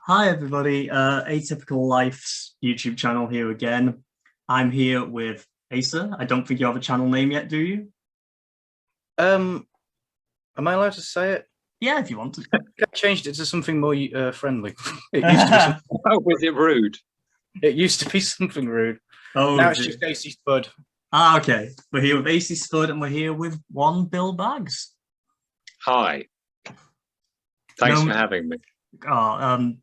Hi everybody, Atypical Life's YouTube channel here again. I'm here with Asa. I don't think you have a channel name yet, do you? Am I allowed to say it? Yeah, if you want to. I changed it to something more friendly. It used to be something, Oh, was it rude? it used to be something rude. Oh, Now it's dear. just AC Spud. Okay. We're here with AC Spud and we're here with one Bill Baggs. Hi. Thanks Known, for having me.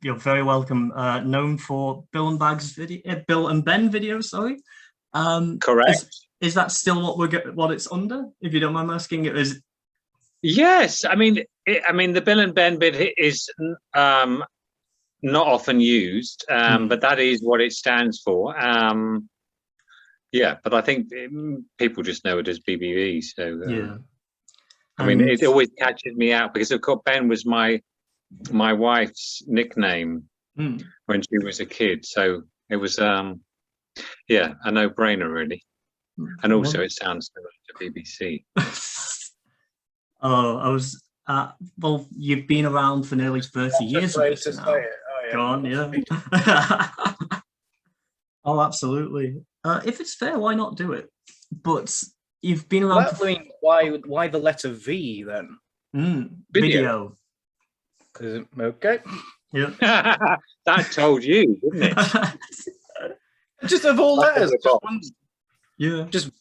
you're very welcome. Known for Bill and Baggs video, Bill and Ben videos. Sorry. Correct. Is that still what it's under? If you don't mind asking, it is. Yes, I mean, the Bill and Ben bit is not often used, but that is what it stands for. Yeah, but I think people just know it as BBV. So Yeah. I mean, it always catches me out because, of course, Ben was my wife's nickname when she was a kid. So it was, a no-brainer, really. And also, it sounds similar to BBC. Oh, I was. Well, you've been around for nearly 30 years. Afraid to say it. Oh, yeah. Go on, yeah. Oh, absolutely. If it's fair, why not do it? But you've been around. Well, I mean, why the letter V then? Video. Okay. Yeah. That told you, didn't it? Just of all letters. Yeah. Just.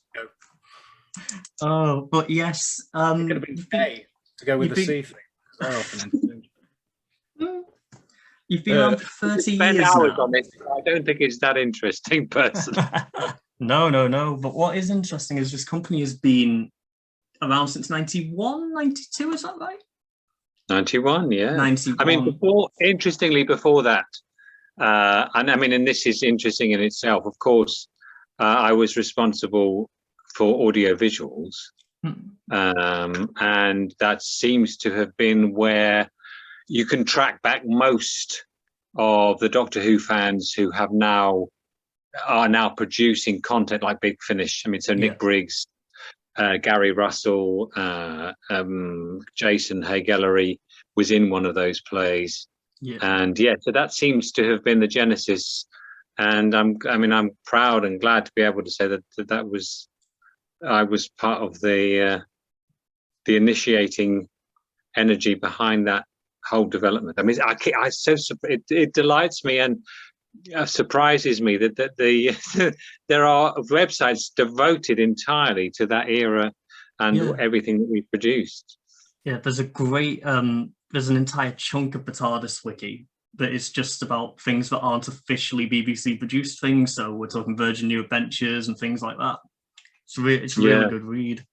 Oh, but yes. It could have been A to go with the C thing. They're often You've been around for 30 spend years hours now. on it. I don't think it's that interesting, personally. No. But what is interesting is this company has been around since 91, 92, is that right? 91, yeah. 91. I mean, interestingly, before that, and this is interesting in itself, of course, I was responsible for audio visuals. And that seems to have been where you can track back most of the Doctor Who fans who are now producing content like Big Finish. I mean, so Nick Briggs, Gary Russell, Jason Hay-Gallery was in one of those plays. Yeah. And so that seems to have been the genesis. And I'm proud and glad to be able to say that I was part of the initiating energy behind that whole development. I mean, it delights me and surprises me that there are websites devoted entirely to that era and everything that we produced. Yeah, there's a great there's an entire chunk of the TARDIS wiki that is just about things that aren't officially BBC produced things. So we're talking Virgin New Adventures and things like that. It's a really good read.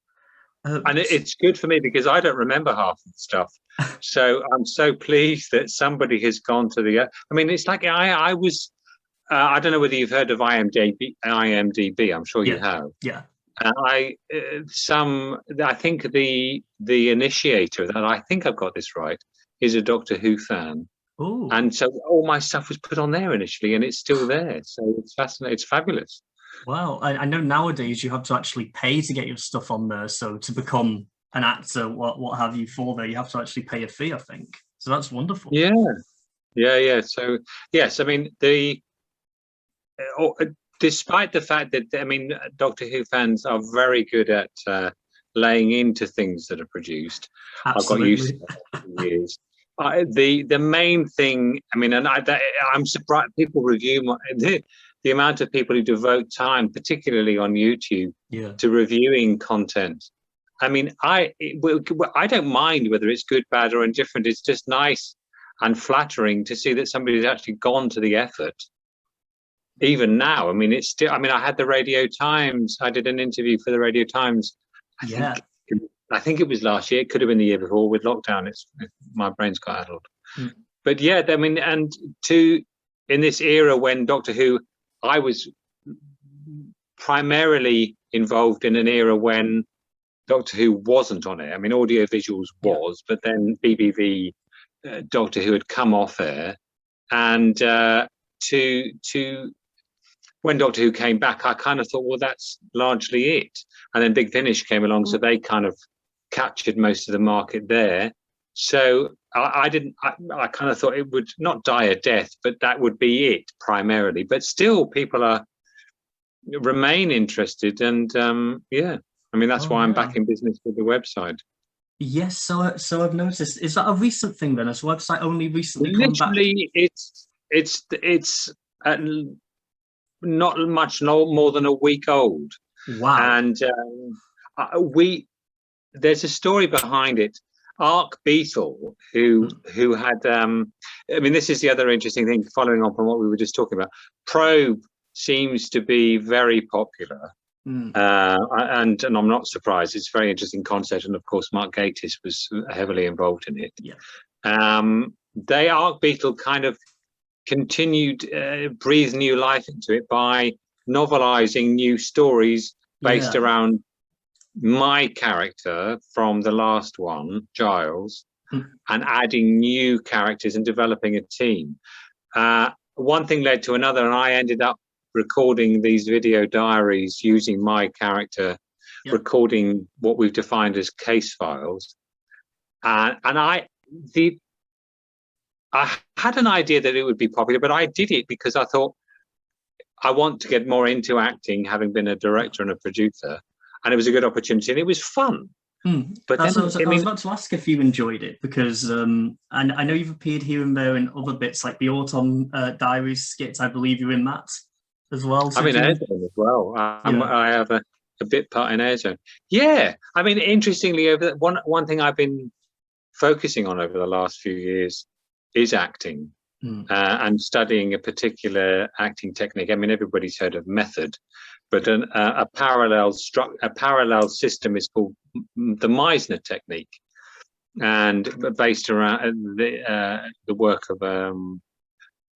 And it's good for me because I don't remember half of the stuff. So I'm so pleased that somebody has gone to the... I mean, it's like I was... I don't know whether you've heard of IMDb. I'm sure you have. Yeah. I think the initiator of that, I think I've got this right, is a Doctor Who fan. Ooh. And so all my stuff was put on there initially, and it's still there. So it's fascinating. It's fabulous. Well, I know nowadays you have to actually pay to get your stuff on there. So to become an actor, what have you for there, you have to actually pay a fee, I think. So that's wonderful. Yeah. So yes, I mean despite the fact that Doctor Who fans are very good at laying into things that are produced. Absolutely. I've got used to that for years. The main thing, I'm surprised people review the amount of people who devote time, particularly on YouTube, to reviewing content. I mean, I don't mind whether it's good, bad, or indifferent. It's just nice and flattering to see that somebody's actually gone to the effort. Even now, I mean, it's still. I mean, I had the Radio Times. I did an interview for the Radio Times. I think it was last year. It could have been the year before with lockdown. My brain's got addled. But yeah, I mean, and in this era when Doctor Who, I was primarily involved in an era when Doctor Who wasn't on it. I mean, audio visuals was, but then BBV Doctor Who had come off air, and when Doctor Who came back, I kind of thought, well, that's largely it. And then Big Finish came along, so they kind of captured most of the market there. So I didn't. I kind of thought it would not die a death, but that would be it primarily. But still, people remain interested, and yeah. I mean, that's why I'm back in business with the website. Yes, so I've noticed. Is that a recent thing then? Has the website only recently come back? Literally, it's not much more than a week old. Wow. And there's a story behind it. Arc Beetle, who had I mean, this is the other interesting thing, following on from what we were just talking about. Probe seems to be very popular. And I'm not surprised. It's a very interesting concept, and of course Mark Gatiss was heavily involved in it. They Arc Beetle kind of continued breathe new life into it by novelizing new stories based around my character from the last one, Giles, and adding new characters and developing a team. One thing led to another, and I ended up recording these video diaries using my character, recording what we've defined as case files. And I had an idea that it would be popular, but I did it because I thought I want to get more into acting, having been a director and a producer, and it was a good opportunity and it was fun. But I was about to ask if you enjoyed it, because and I know you've appeared here and there in other bits like the Autumn Diaries skits. I believe you're in that as well. So I'm in Airzone as well. I have a bit part in Airzone. Yeah, I mean, interestingly, over one thing I've been focusing on over the last few years is acting and studying a particular acting technique. I mean, everybody's heard of method, but a parallel system is called the Meisner technique, and based around the work of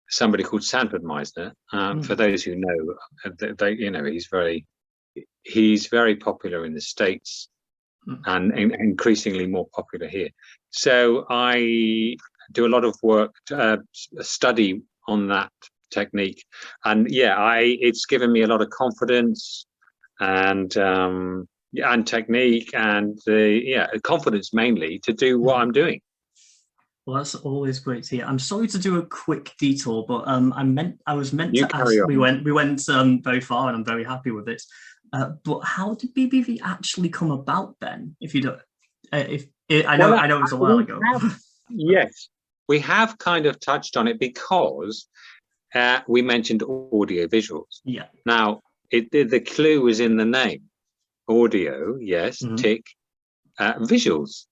somebody called Sanford Meisner. For those who know, he's very popular in the States and increasingly more popular here. So I do a lot of work, study on that technique, and it's given me a lot of confidence and technique and confidence mainly to do what I'm doing. Well, that's always great to hear. I'm sorry to do a quick detour, but I was meant to ask. We went very far, and I'm very happy with it. But how did BBV actually come about then? If you don't, I know it was a while ago. Yes, we have kind of touched on it because we mentioned audio visuals. Yeah. Now, the clue was in the name. Audio, yes, tick, visuals.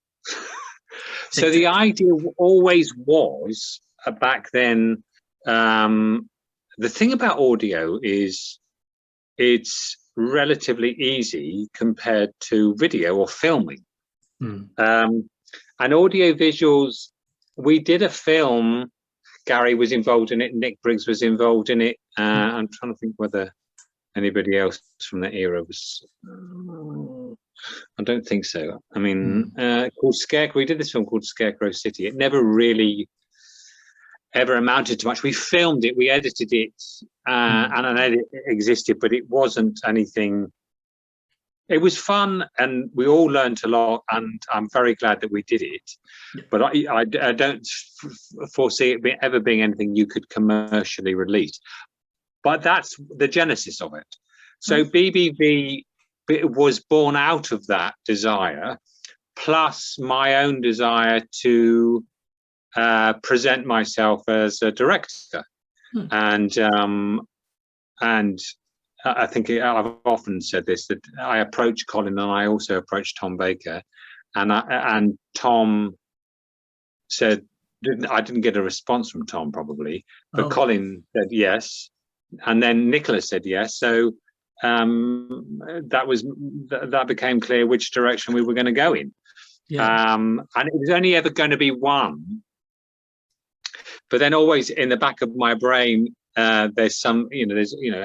So the idea always was back then. The thing about audio is it's relatively easy compared to video or filming. And audio visuals, we did a film. Gary was involved in it. Nick Briggs was involved in it. I'm trying to think whether anybody else from that era was. I don't think so. I mean, called Scarecrow. We did this film called Scarecrow City. It never really ever amounted to much. We filmed it, we edited it, and an edit existed, but it wasn't anything. It was fun, and we all learned a lot, and I'm very glad that we did it. But I don't foresee it ever being anything you could commercially release. But that's the genesis of it. So BBV was born out of that desire, plus my own desire to present myself as a director. And I think I've often said this, that I approached Colin and I also approached Tom Baker, and Tom said, I didn't get a response from Tom probably, but Colin said yes, and then Nicholas said yes. So that became clear which direction we were going to go in. And it was only ever going to be one. But then always in the back of my brain, there's some,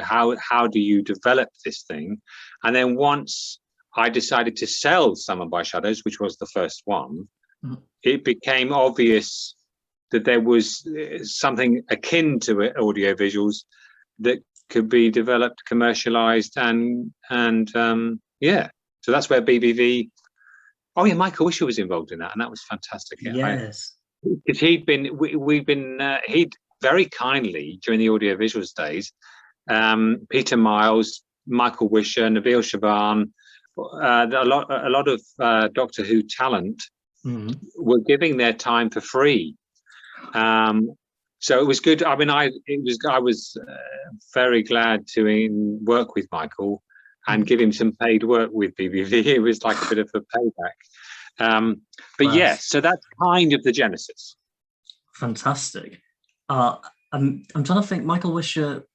how do you develop this thing? And then once I decided to sell Summer by Shadows, which was the first one, it became obvious that there was something akin to it, audio visuals, that could be developed, commercialized, and so that's where BBV. Oh yeah, Michael Wisher was involved in that, and that was fantastic. Yes. because he'd very kindly during the audiovisuals days, Peter Miles, Michael Wisher, Nabil Shaban, a lot of Doctor Who talent were giving their time for free. So it was good. I mean, I was very glad to work with Michael and give him some paid work with BBV. It was like a bit of a payback. But Wow. yes, so that's kind of the genesis. Fantastic. I'm trying to think, Michael Wisher,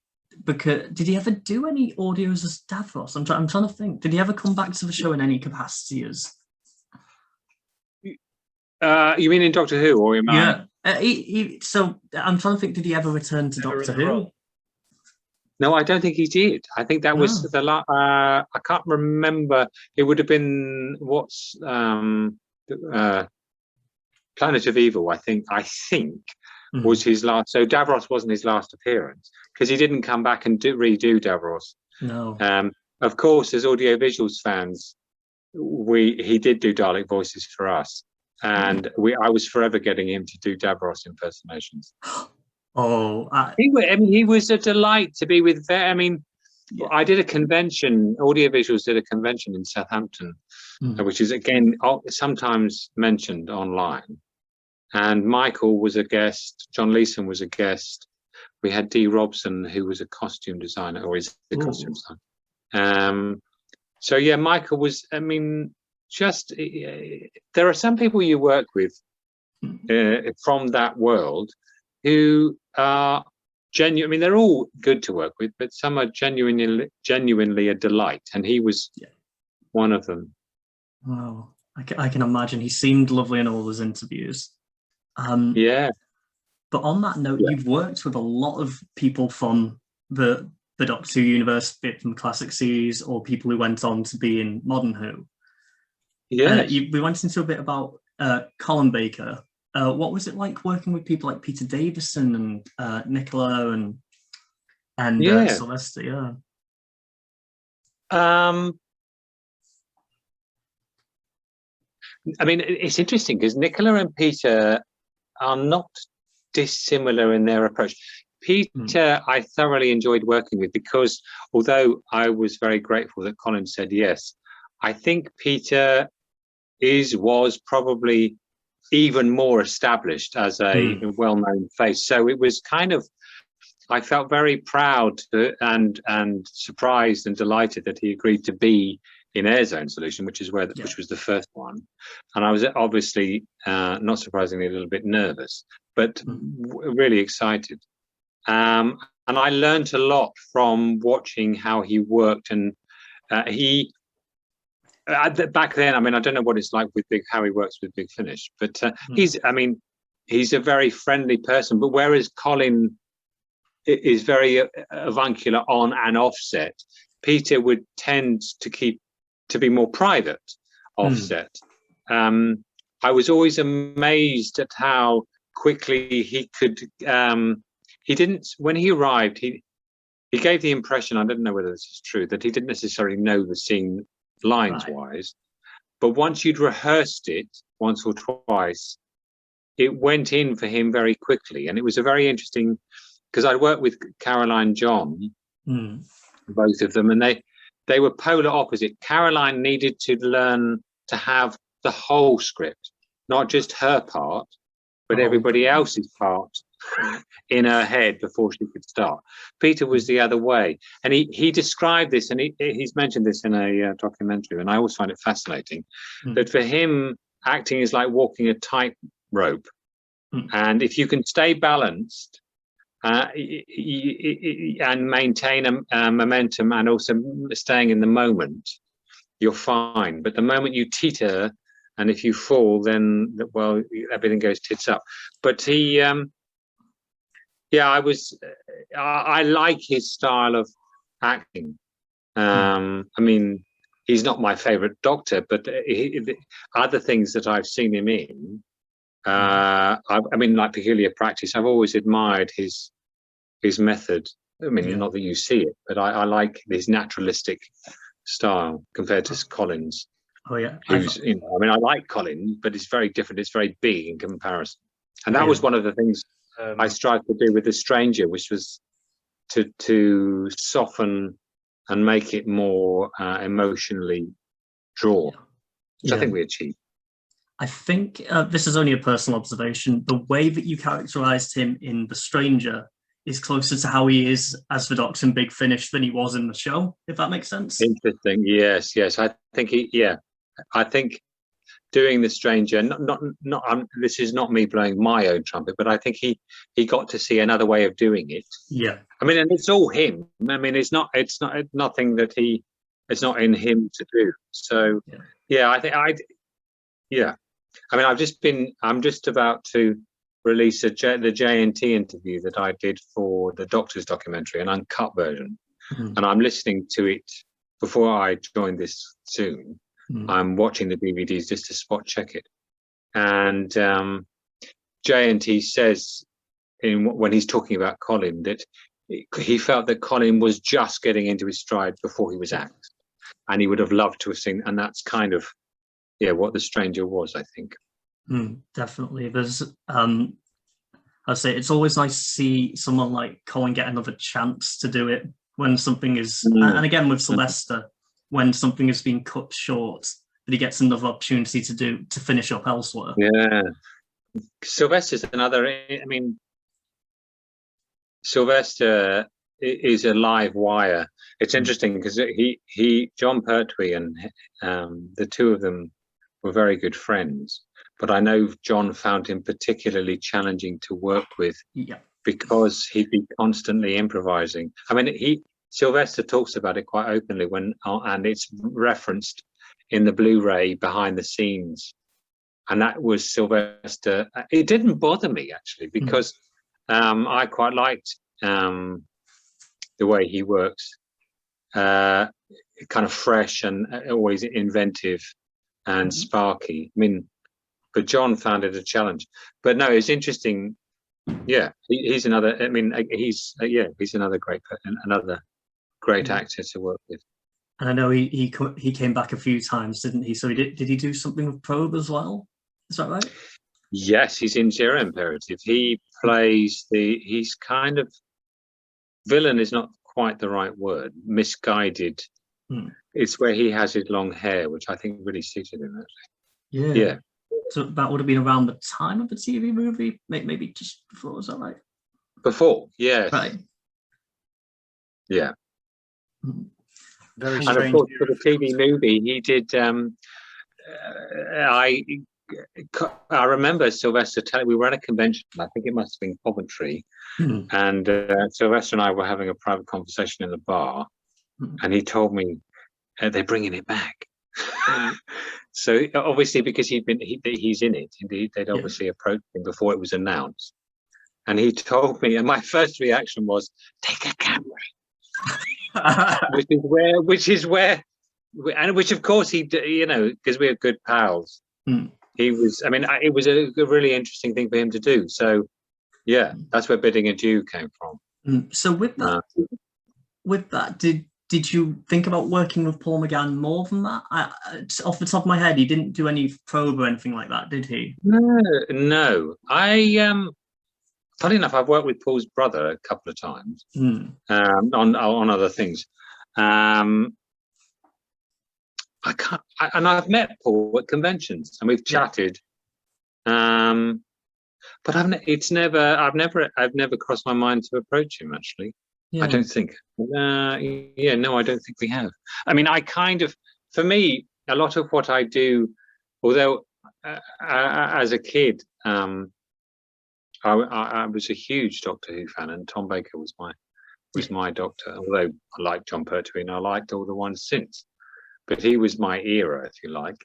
because did he ever do any audios as Davros? I'm trying to think. Did he ever come back to the show in any capacity as? You mean in Doctor Who, or in yeah? So I'm trying to think. Did he ever return to Doctor Who? No, I don't think he did. I think that was the last. I can't remember. It would have been Planet of Evil. I think was his last. So Davros wasn't his last appearance because he didn't come back and redo Davros. No. Of course, as audiovisuals fans, he did do Dalek voices for us, and I was forever getting him to do Davros impersonations. He was a delight to be with. I mean, I did a convention. Audiovisuals did a convention in Southampton, which is again sometimes mentioned online. And Michael was a guest. John Leeson was a guest. We had Dee Robson, who was a costume designer, or is the costume designer. So yeah, Michael was. I mean, just there are some people you work with from that world who are genuine. I mean, they're all good to work with, but some are genuinely a delight, and he was one of them. Wow, I can imagine. He seemed lovely in all his interviews. Yeah. But on that note, you've worked with a lot of people from the Doctor Who universe, bit from the classic series, or people who went on to be in Modern Who. Yeah. We went into a bit about Colin Baker. What was it like working with people like Peter Davison and Nicola and Sylvester? Yeah. I mean, it's interesting because Nicola and Peter are not dissimilar in their approach. Peter, I thoroughly enjoyed working with because although I was very grateful that Colin said yes, I think Peter was probably even more established as a well-known face. So it was kind of, I felt very proud and surprised and delighted that he agreed to be in Airzone Solution, which is which was the first one. And I was obviously, not surprisingly, a little bit nervous, but really excited. And I learned a lot from watching how he worked. And back then, I mean, I don't know what it's like with how he works with Big Finish, but he's a very friendly person. But whereas Colin is very avuncular on and offset, Peter would tend to be more private offset. I was always amazed at how quickly he could. He didn't, when he arrived, he gave the impression, I don't know whether this is true, that he didn't necessarily know the scene lines-wise, but once you'd rehearsed it once or twice, it went in for him very quickly. And it was a very interesting, because I worked with Caroline John, both of them, and they were polar opposite. Caroline needed to learn to have the whole script, not just her part, but everybody else's part in her head before she could start. Peter was the other way. And he described this, and he's mentioned this in a documentary, and I always find it fascinating, that for him, acting is like walking a tightrope. And if you can stay balanced and maintain a momentum and also staying in the moment, you're fine. But the moment you teeter, and if you fall, then, well, everything goes tits up. But I like his style of acting. I mean, he's not my favorite Doctor, but other things that I've seen him in, I mean, like Peculiar Practice, I've always admired his method. I mean, not that you see it, but I like his naturalistic style compared to Colin's. Oh yeah, I mean, I like Colin, but it's very different. It's very big in comparison. And that was one of the things I tried to do with The Stranger, which was to soften and make it more emotionally drawn, which I think we achieved. I think this is only a personal observation. The way that you characterized him in The Stranger is closer to how he is as the Doctor in Big Finish than he was in the show, if that makes sense. Interesting. Yes. I think I think doing The Stranger, this is not me blowing my own trumpet, but I think he got to see another way of doing it. Yeah. I mean, and it's all him. I mean, it's not nothing that it's not in him to do. So I think I mean, I'm just about to release the JNT interview that I did for the Doctor's documentary, an uncut version, and I'm listening to it before I join this soon. I'm watching the DVDs just to spot check it, and JNT says when he's talking about Colin that he felt that Colin was just getting into his stride before he was axed, and he would have loved to have seen, and that's kind of what The Stranger was, I think. Definitely. There's I'd say it's always nice to see someone like Colin get another chance to do it when something is and again with Sylvester, when something has been cut short, that he gets another opportunity to finish up elsewhere. Sylvester's another, I mean, Sylvester is a live wire. It's interesting because John Pertwee and the two of them were very good friends, but I know John found him particularly challenging to work with because he'd be constantly improvising. I mean, Sylvester talks about it quite openly and it's referenced in the Blu-ray behind the scenes, and that was Sylvester. It didn't bother me actually because I quite liked the way he works, kind of fresh and always inventive and sparky. I mean, but John found it a challenge. But no, it's interesting. Yeah, he's another. I mean, he's another great actor to work with. And I know he came back a few times, didn't he? So did he do something with Probe as well? Is that right? Yes, he's in Zero Imperative. He plays he's kind of, villain is not quite the right word, misguided. It's where he has his long hair, which I think really suited him, actually. Yeah. So that would have been around the time of the TV movie, maybe just before, is that right? Before, yes. Right. Yeah. Very strange. And of course, for the TV movie, he did. I remember Sylvester telling, we were at a convention, I think it must have been Coventry, and Sylvester and I were having a private conversation in the bar, and he told me they're bringing it back. So obviously, because he's in it, they'd obviously approached him before it was announced, and he told me, and my first reaction was, take a camera. which is where, and which of course he, because we're good pals. He was. I mean, it was a really interesting thing for him to do. So, yeah, that's where Bidding Adieu came from. So with that, did you think about working with Paul McGann more than that? Off the top of my head, he didn't do any Probe or anything like that, did he? No. Funny enough, I've worked with Paul's brother a couple of times on other things. And I've met Paul at conventions and we've chatted, but I've never crossed my mind to approach him actually. I don't think. No, I don't think we have. I mean, for me, a lot of what I do, although as a kid, I was a huge Doctor Who fan, and Tom Baker was my Doctor. Although I liked John Pertwee and I liked all the ones since, but he was my era, if you like.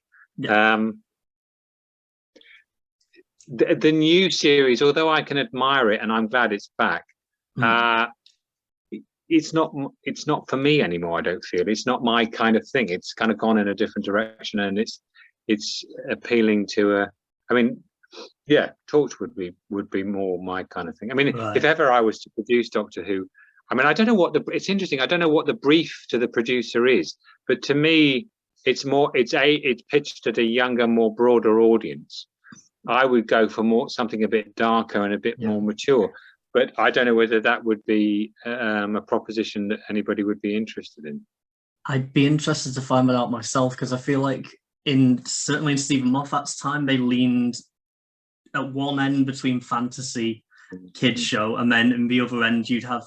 The new series, although I can admire it and I'm glad it's back, it's not for me anymore. I don't feel it's not my kind of thing. It's kind of gone in a different direction, and it's appealing to Torch would be more my kind of thing. I mean, if ever I was to produce Doctor Who, I mean, I don't know it's interesting. I don't know what the brief to the producer is, but to me, it's pitched at a younger, more broader audience. I would go for something a bit darker and a bit more mature. But I don't know whether that would be a proposition that anybody would be interested in. I'd be interested to find that out myself, because I feel like certainly in Stephen Moffat's time, they leaned at one end between fantasy, kids show, and then in the other end you'd have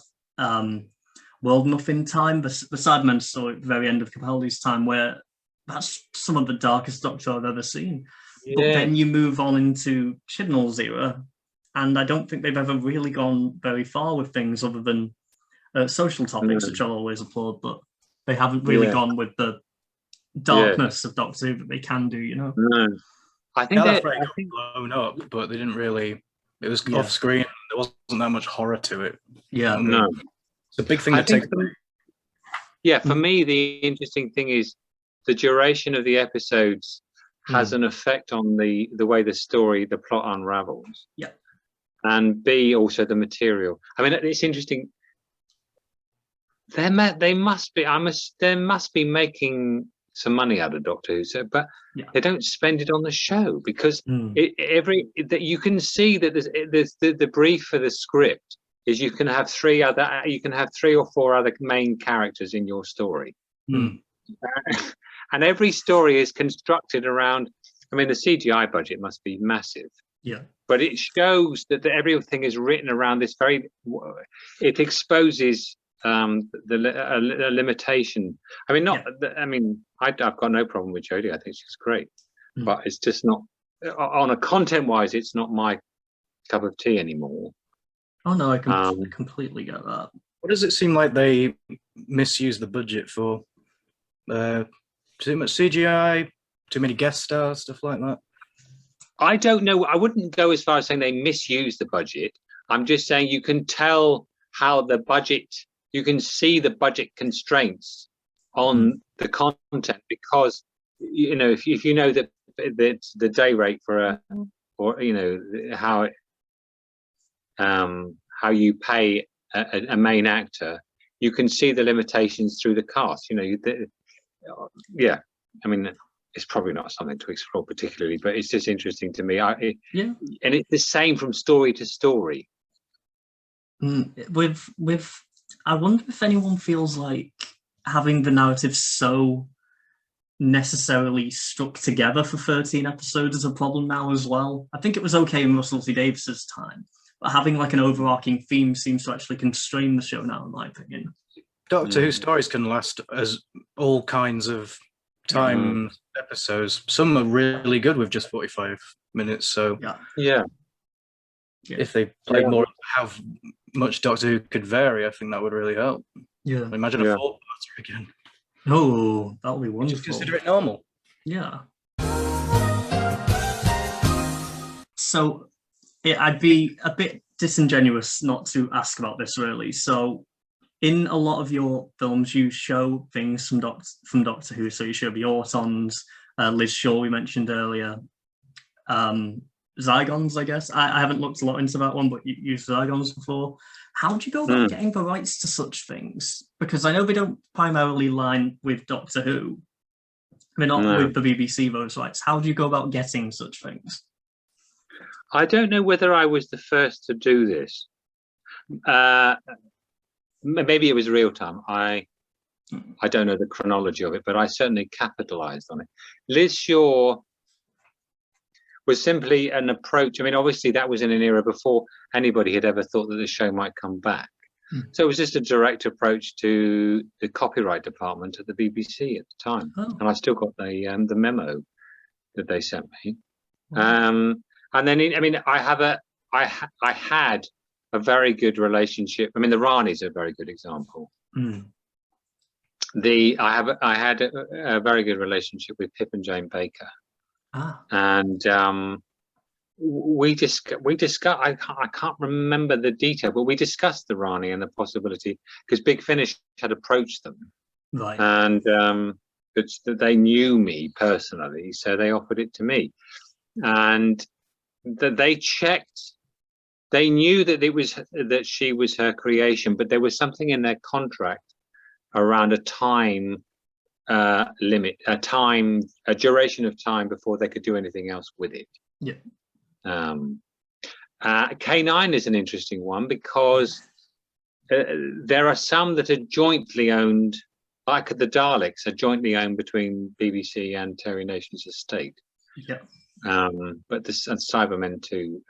World Nothing Time, the Sidemen story at the very end of Capaldi's time, where that's some of the darkest Doctor I've ever seen. Yeah. But then you move on into Chibnall's era, and I don't think they've ever really gone very far with things other than social topics, which I'll always applaud, but they haven't really gone with the darkness of Doctor Who that they can do, you know? No. I think got blown up, but they didn't really. It was off screen. There wasn't that much horror to it. Yeah, no. It's a big thing to take. For me, the interesting thing is the duration of the episodes has an effect on the way the plot unravels. Yeah, and B, also the material. I mean, it's interesting. They must be making some money out of Doctor Who, but they don't spend it on the show, because you can see that the brief for the script is you can have 3 or 4 other main characters in your story, and every story is constructed around. I mean, the CGI budget must be massive. Yeah, but it shows that everything is written around this very. It exposes the limitation. I mean, I've got no problem with Jodie. I think she's great, but it's just not on a content-wise. It's not my cup of tea anymore. Oh no, I completely get that. What does it seem like they misuse the budget for? Too much CGI, too many guest stars, stuff like that. I don't know. I wouldn't go as far as saying they misuse the budget. I'm just saying you can tell how the budget. You can see the budget constraints on the content, because if you know that the day rate for how you pay a main actor, you can see the limitations through the cast. I mean, it's probably not something to explore particularly, but it's just interesting to me. And it's the same from story to story. I wonder if anyone feels like having the narrative so necessarily stuck together for 13 episodes is a problem now as well. I think it was okay in Russell T Davies's time, but having like an overarching theme seems to actually constrain the show now, in my opinion. Doctor Who stories can last as all kinds of time episodes. Some are really good with just 45 minutes. So if they played more how much Doctor Who could vary, I think that would really help. Yeah. Imagine a 4-parter again. Oh, that would be wonderful. Just consider it normal. Yeah. So I'd be a bit disingenuous not to ask about this, really. So in a lot of your films, you show things from Doctor Who. So you show the Autons, Liz Shaw we mentioned earlier, Zygons, I guess. I haven't looked a lot into that one, but you used Zygons before. How do you go about getting the rights to such things? Because I know they don't primarily line with Doctor Who. They're not with the BBC, those rights. How do you go about getting such things? I don't know whether I was the first to do this. Maybe it was real time. I don't know the chronology of it, but I certainly capitalized on it. Liz Shaw was simply an approach. I mean, obviously that was in an era before anybody had ever thought that the show might come back. So it was just a direct approach to the copyright department at the BBC at the time. And I still got the memo that they sent me. And then, I had a very good relationship. I mean, the Rani's a very good example. I had a very good relationship with Pip and Jane Baker. And we discussed. I can't remember the detail, but we discussed the Rani and the possibility, because Big Finish had approached them, right? And they knew me personally, so they offered it to me, and they checked. They knew that she was her creation, but there was something in their contract around a time limit, a duration of time before they could do anything else with it. Yeah. K9 is an interesting one because there are some that are jointly owned, like the Daleks are jointly owned between BBC and Terry Nation's estate. Yeah. But this and Cybermen too,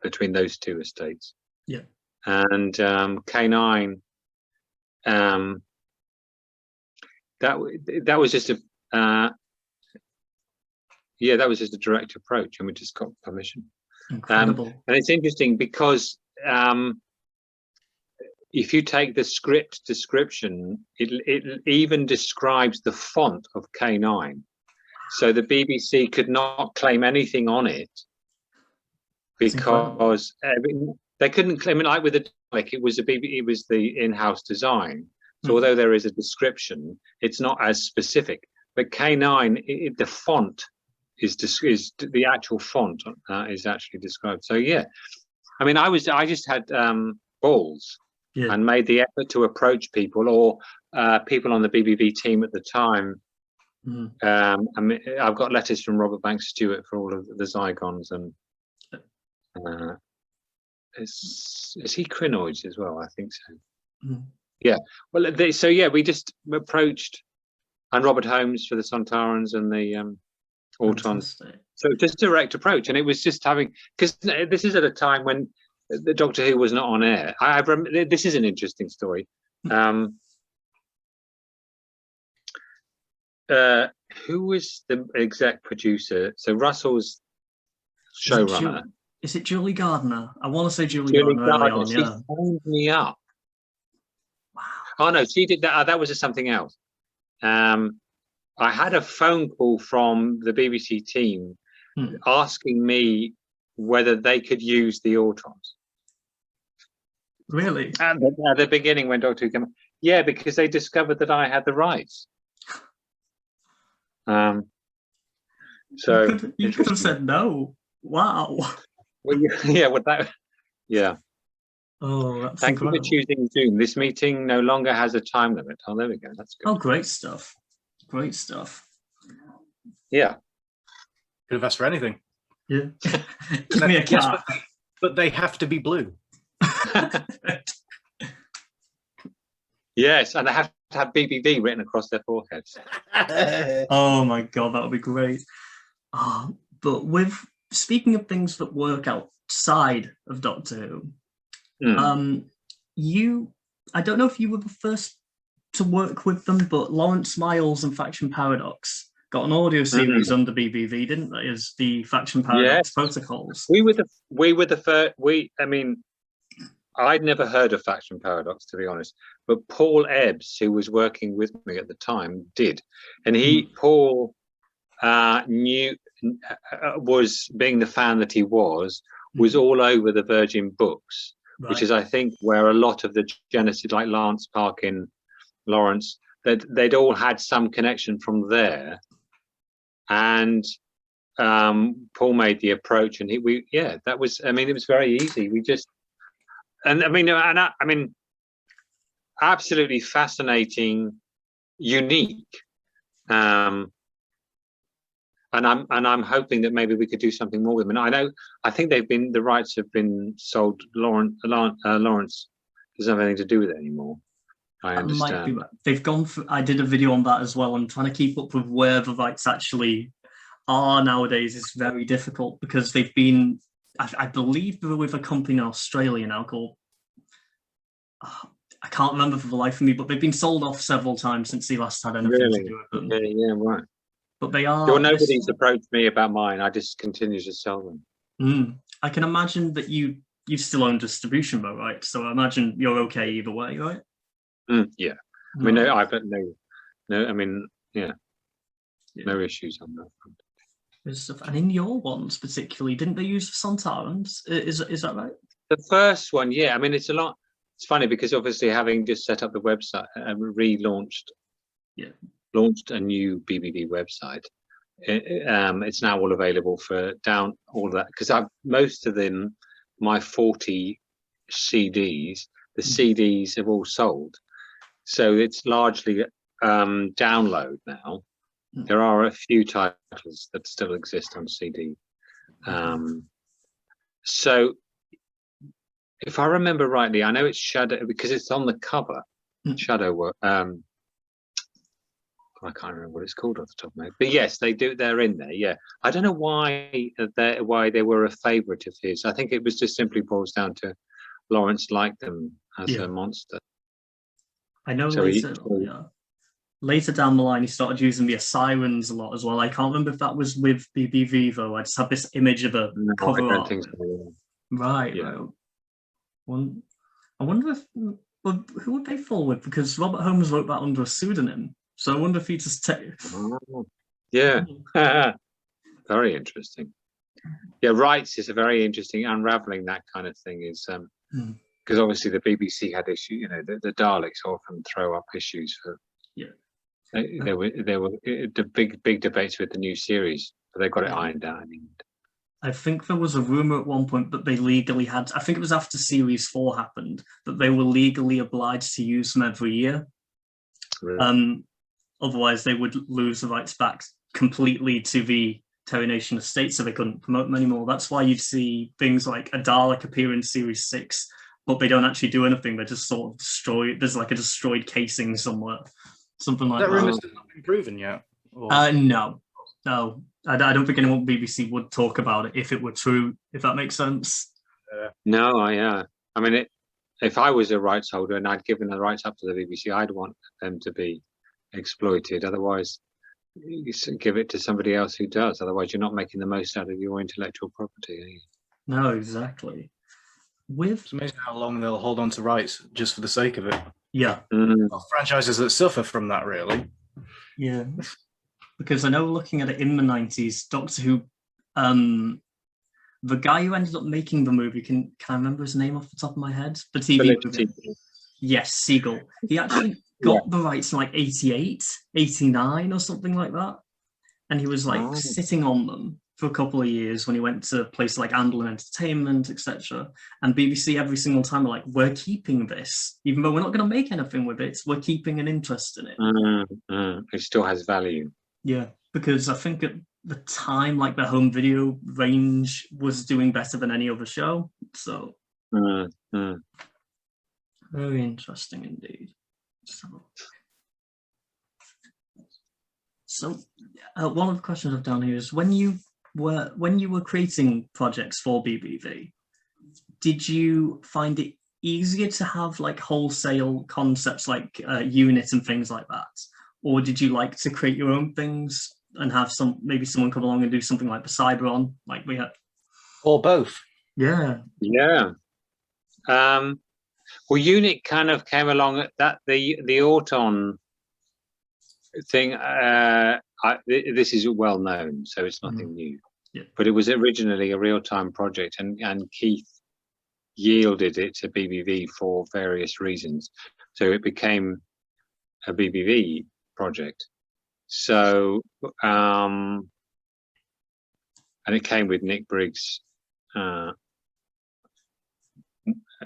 between those two estates. Yeah. And K9, that was just a that was just a direct approach, and we just got permission. Incredible. And it's interesting because if you take the script description, it even describes the font of K9. So the BBC could not claim anything on it because they couldn't claim it. Like with the Dalek, it was the in-house design. So although there is a description, it's not as specific. But K9, the font is the actual font is actually described. So yeah, I mean, I just had balls and made the effort to approach people or people on the BBV team at the time. I mean, I've got letters from Robert Banks Stewart for all of the Zygons, and is he Crinoids as well? I think so. Yeah. Well, we just approached, and Robert Holmes for the Sontarans and the Autons. So just direct approach, and it was just having, because this is at a time when the Doctor Who was not on air. This is an interesting story. Who was the exec producer? So Russell's showrunner. Is it Julie Gardner? I want to say Julie Gardner. Early on, she phoned me up. Wow. Oh no, she did that. That was something else. I had a phone call from the BBC team asking me whether they could use the Autons. Really? At the beginning, when Doctor Who came, yeah, because they discovered that I had the rights. So you could have said no. Wow. Well, yeah, with that, yeah. Oh, that's Thank incredible. you for choosing Zoom. This meeting no longer has a time limit. Oh, there we go. That's good. Oh, great stuff. Great stuff. Yeah. Could have asked for anything. Yeah. Give me a cat. Yes, but they have to be blue. Yes, and they have to have BBV written across their foreheads. Oh my God, that would be great. But speaking of things that work outside of Doctor Who, I don't know if you were the first to work with them, but Lawrence Miles and Faction Paradox got an audio series under BBV, didn't they? As the Faction Paradox Protocols. We were the first. I mean, I'd never heard of Faction Paradox, to be honest, but Paul Ebbs, who was working with me at the time, did, and Paul was, being the fan that he was all over the Virgin books, which is, I think, where a lot of the Genesis, like Lance Parkin, Lawrence, that they'd all had some connection from there, and Paul made the approach, and that was, I mean, it was very easy. We just, I mean, absolutely fascinating, unique. And I'm hoping that maybe we could do something more with them. And I think the rights have been sold. Lawrence doesn't have anything to do with it anymore. I understand. Might be right. They've gone for, I did a video on that as well. I'm trying to keep up with where the rights actually are nowadays. Is very difficult because they've been, I believe they're with a company in Australia now called, I can't remember for the life of me, but they've been sold off several times since they last had anything to do with them. Yeah, right. But they are. Well, nobody's approached me about mine. I just continue to sell them. I can imagine that you still own distribution, though, right? So I imagine you're okay either way, right? Yeah. I mean, I've got no. I mean, yeah, no issues on that. And in your ones particularly, didn't they use Sontarans? Is that right? The first one, yeah. I mean, it's a lot. It's funny because obviously having just set up the website and relaunched, launched a new BBV website. It's now all available for all of that, because most of them, my 40 CDs, the CDs have all sold, so it's largely download now. There are a few titles that still exist on CD, So if I remember rightly, I know it's Shadow because it's on the cover. Shadow work. I can't remember what it's called off the top of my head. But yes, they do. They're in there. Yeah. I don't know why they were a favourite of his. I think it was just simply boils down to Lawrence liked them as a monster. I know later down the line, he started using the sirens a lot as well. I can't remember if that was with BBV though. I just have this image of a cover I don't art. think so. Right. Yeah. Right. I wonder if who would they fall with, because Robert Holmes wrote that under a pseudonym. So I wonder if he just yeah. Very interesting. Yeah, rights is a very interesting unraveling that kind of thing is because obviously the BBC had issue, you know, the Daleks often throw up issues for there were the big debates with the new series, but they got it ironed out in the end. I think there was a rumor at one point that they legally had, I think it was after series 4 happened, that they were legally obliged to use them every year. Really? Otherwise, they would lose the rights back completely to the Terry Nation estate, so they couldn't promote them anymore. That's why you'd see things like a Dalek appear in Series 6, but they don't actually do anything. They just sort of destroy. There's like a destroyed casing somewhere, something like that. That rumor's not been proven yet? No. I don't think anyone at BBC would talk about it if it were true, if that makes sense. No, I mean, if I was a rights holder and I'd given the rights up to the BBC, I'd want them to be exploited. Otherwise, you give it to somebody else who does. Otherwise, you're not making the most out of your intellectual property, are you? No, exactly. It's amazing how long they'll hold on to rights just for the sake of it. Yeah. Well, franchises that suffer from that, really. Yeah. Because I know looking at it in the 90s, Doctor Who, the guy who ended up making the movie, can I remember his name off the top of my head? The TV movie. Yes, Siegel. He actually got the rights in like 88, 89 or something like that. And he was like sitting on them for a couple of years when he went to places like Andelin Entertainment, etc. And BBC every single time were like, we're keeping this. Even though we're not going to make anything with it, we're keeping an interest in it. It still has value. Yeah, because I think at the time, like the home video range was doing better than any other show. So very interesting indeed. So one of the questions I've done here is when you were creating projects for BBV, did you find it easier to have like wholesale concepts like unit and things like that? Or did you like to create your own things and have maybe someone come along and do something like the Cyberon, like we had? Or both. Yeah. Yeah. Well, Unit kind of came along at that, the Auton thing. This is well known, so it's nothing new. Yeah. But it was originally a real-time project, and Keith yielded it to BBV for various reasons. So it became a BBV project. So, and it came with Nick Briggs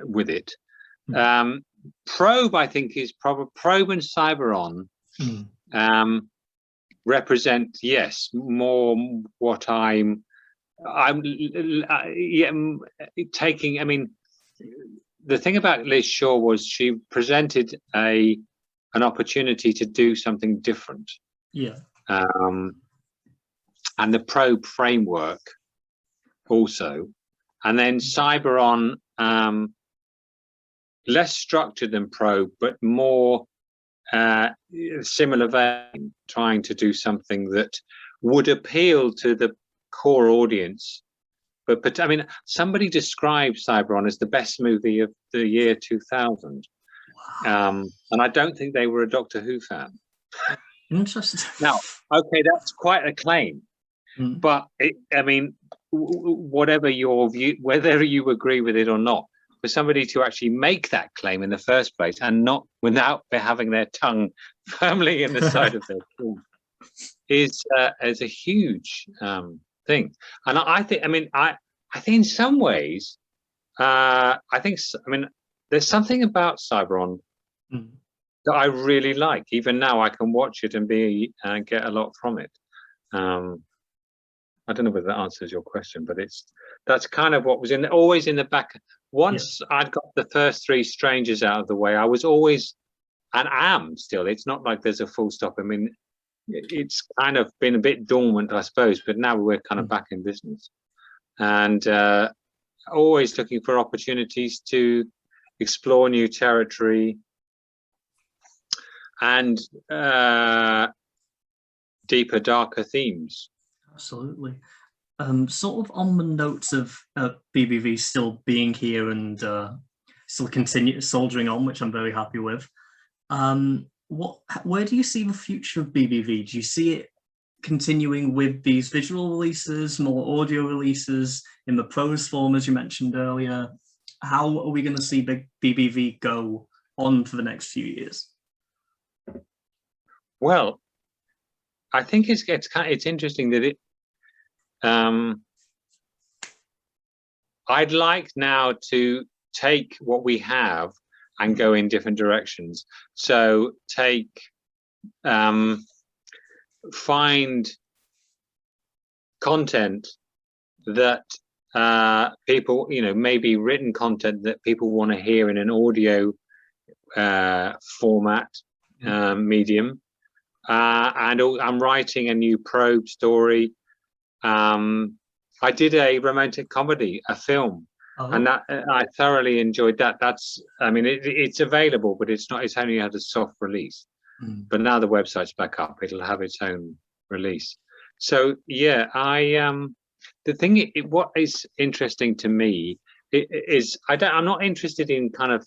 with it. Probe, I think, is probably Probe and Cyberon represent, yes, more what I'm taking. I mean, the thing about Liz Shaw was she presented an opportunity to do something different. Yeah. And the Probe framework also, and then Cyberon, less structured than Probe, but more similar vein, trying to do something that would appeal to the core audience. But I mean, somebody described Cyberon as the best movie of the year 2000. Wow. And I don't think they were a Doctor Who fan. Interesting. Now, okay, that's quite a claim. But I mean, whatever your view, whether you agree with it or not, for somebody to actually make that claim in the first place and not without having their tongue firmly in the side of their tongue is a huge thing. And I think, I mean, I think in some ways, there's something about Cyberon that I really like. Even now, I can watch it and get a lot from it. I don't know whether that answers your question, but that's kind of what was always in the back. Once I'd got the first 3 strangers out of the way, I was always, and am still, it's not like there's a full stop. I mean, it's kind of been a bit dormant, I suppose, but now we're kind of back in business, and always looking for opportunities to explore new territory and deeper, darker themes. Absolutely. Sort of on the notes of BBV still being here and still continue soldiering on, which I'm very happy with. Where do you see the future of BBV? Do you see it continuing with these visual releases, more audio releases in the prose form, as you mentioned earlier? How are we going to see BBV go on for the next few years? Well, I think it's interesting that I'd like now to take what we have and go in different directions. So find content that people, maybe written content that people want to hear in an audio format, medium. And I'm writing a new probe story. I did a romantic comedy, a film, and that I thoroughly enjoyed that. It's available, but it's only had a soft release. But now the website's back up, it'll have its own release. So yeah, what is interesting to me is I'm not interested in kind of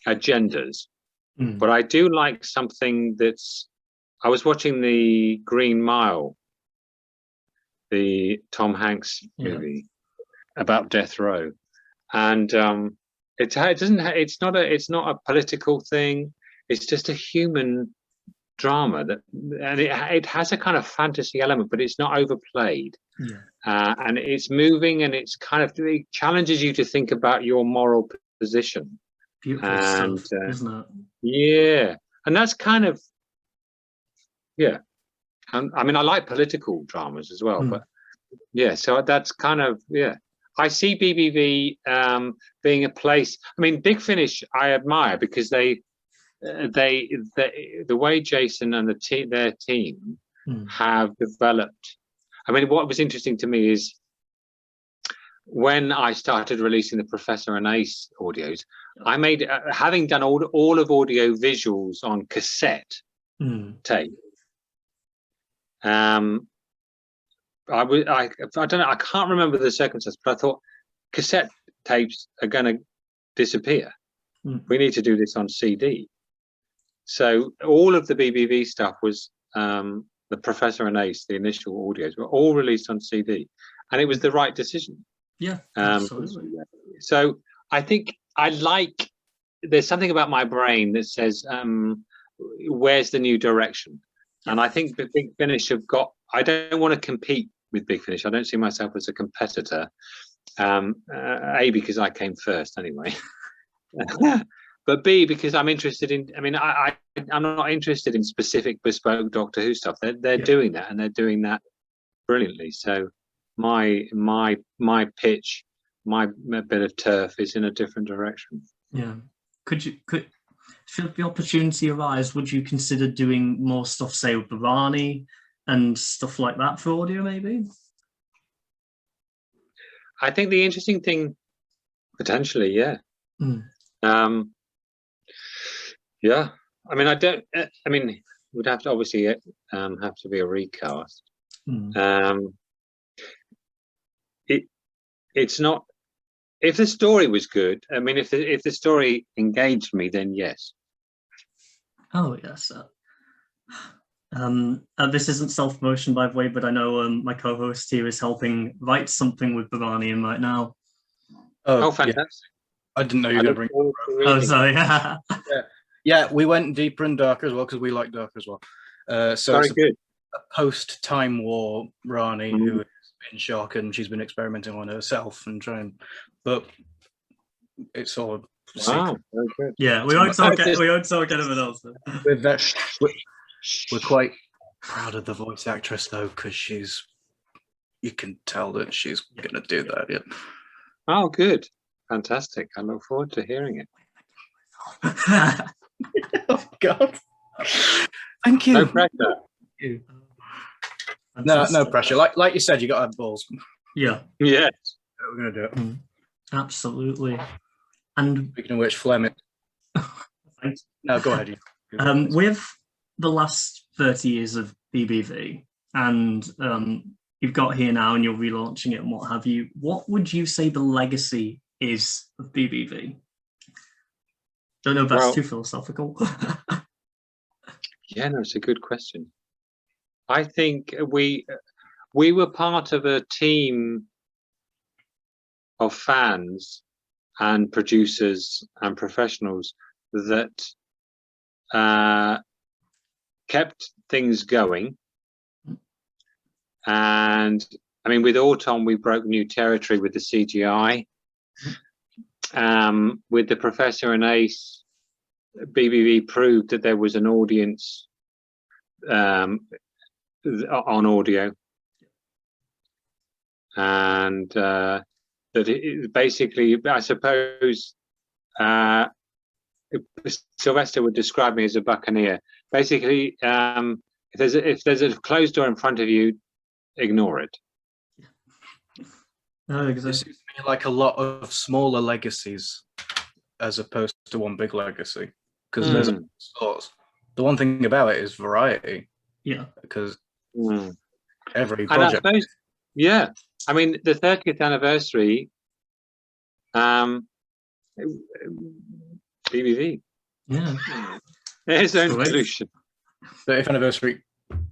agendas, but I do like something I was watching the Green Mile, the Tom Hanks movie about death row, and it's not a political thing. It's just a human drama and it has a kind of fantasy element, but it's not overplayed. And it's moving, and it challenges you to think about your moral position. Beautiful stuff, isn't it? Yeah, and that's kind of I mean, I like political dramas as well, but so that's kind of I see BBV being a place. I mean, Big Finish I admire because the way Jason and their team have developed. I mean, what was interesting to me is when I started releasing the Professor and Ace audios, I made, having done all of audio visuals on cassette tape. I don't know, I can't remember the circumstances, but I thought cassette tapes are going to disappear. We need to do this on CD. So all of the BBV stuff was the Professor and Ace, the initial audios, were all released on CD, and it was the right decision. Yeah, absolutely. So I think there's something about my brain that says, where's the new direction? And I think the Big Finish I don't want to compete with Big Finish. I don't see myself as a competitor. Because I came first anyway. But B, because I'm interested in, I'm not interested in specific bespoke Doctor Who stuff. They're doing that, and they're doing that brilliantly. So my pitch, my bit of turf is in a different direction. Yeah. Should the opportunity arise, would you consider doing more stuff, say, with Bharani and stuff like that for audio, maybe? I think the interesting thing, potentially, yeah. Yeah. It would have to obviously have to be a recast. It's not. If the story was good, if the story engaged me, then yes. Oh yes. This isn't self-promotion, by the way, but I know my co-host here is helping write something with Bharani in right now. Oh, fantastic! Yeah. I didn't know you were going to bring. Oh, sorry. Yeah, we went deeper and darker as well because we like dark as well. So very good. A post-Time War Rani who is in shock, and she's been experimenting on herself and trying, but it's all wow. Very good. Yeah, we won't talk anyone else. We're quite proud of the voice actress though, because she's you can tell that she's going to do that. Yeah. Oh, good. Fantastic. I look forward to hearing it. Oh, God. Thank you. No pressure. No pressure. Like you said, you got to have balls. Yeah. Yes. We're going to do it. Absolutely. And speaking of which, Fleming. thanks. No, go ahead. With the last 30 years of BBV, and you've got here now and you're relaunching it and what have you, what would you say the legacy is of BBV? Don't know if that's too philosophical. Yeah, no, it's a good question. I think we were part of a team of fans and producers and professionals that kept things going. And I mean, with Autumn, we broke new territory with the CGI. With the Professor and Ace, BBV proved that there was an audience on audio, and that it basically, I suppose, Sylvester would describe me as a buccaneer. Basically, if there's a closed door in front of you, ignore it. No, exactly. It seems to me like a lot of smaller legacies as opposed to one big legacy, because there's sorts. The one thing about it is variety. Yeah. Because every And project. I suppose, yeah. I mean, the 30th anniversary, BBV. Yeah. Its own solution. 30th anniversary,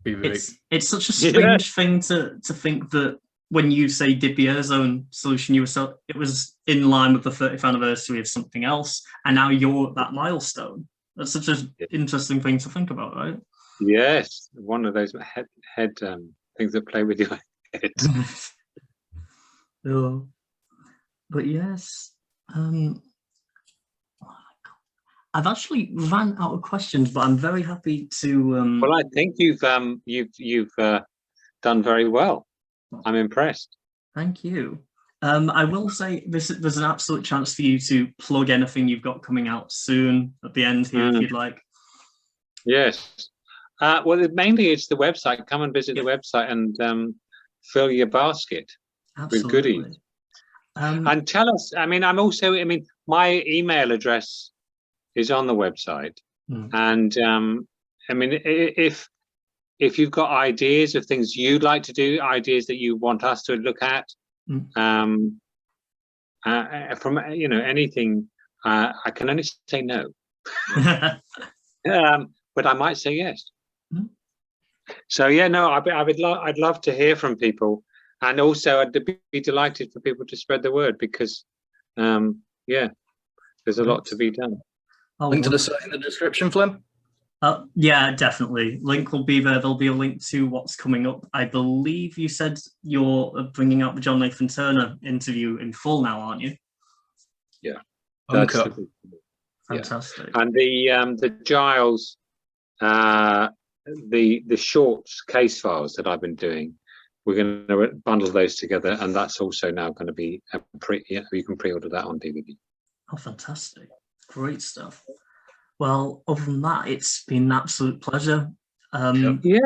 BBV. It's such a strange thing to think that when you say Di Pier's own solution, it was in line with the 30th anniversary of something else, and now you're at that milestone. That's such an interesting thing to think about, right? Yes, one of those head things that play with your head. But yes, I've actually ran out of questions, but I'm very happy to. Well, I think you've done very well. I'm impressed. Thank you. I will say there's an absolute chance for you to plug anything you've got coming out soon at the end here, if you'd like. Yes. Well, mainly it's the website. Come and visit the website and fill your basket with goodies. And tell us. I mean, my email address is on the website, and I mean, if you've got ideas of things you'd like to do, ideas that you want us to look at, from anything, I can only say no, but I might say yes. So yeah, no, I'd love to hear from people, and also I'd be delighted for people to spread the word, because there's a lot to be done. Link to the site in the description, Flem. Yeah, definitely. Link will be there. There'll be a link to what's coming up. I believe you said you're bringing out the John Nathan Turner interview in full now, aren't you? Yeah, fantastic. Yeah. And the Giles, the shorts case files that I've been doing, we're going to bundle those together, and that's also now going to be you can pre-order that on DVD. Oh, fantastic! Great stuff. Well, other than that, it's been an absolute pleasure. Yeah,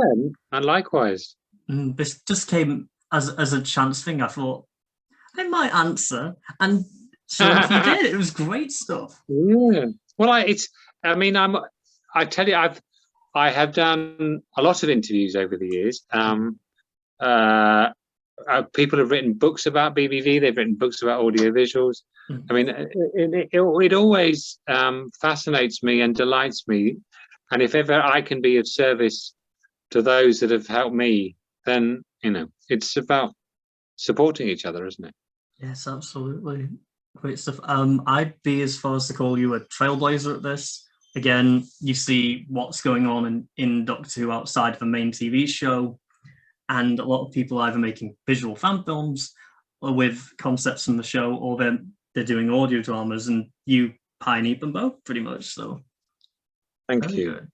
and likewise. This just came as a chance thing. I thought I might answer, and sure enough, you did. It was great stuff. Yeah. Well, I tell you, I have done a lot of interviews over the years. People have written books about BBV. They've written books about audiovisuals. I mean, it always fascinates me and delights me. And if ever I can be of service to those that have helped me, then, it's about supporting each other, isn't it? Yes, absolutely. Great stuff. I'd be as far as to call you a trailblazer at this. Again, you see what's going on in Doctor Who outside of the main TV show, and a lot of people either making visual fan films or with concepts from the show, or they're doing audio dramas, and you pioneered them both pretty much. So thank you. Good.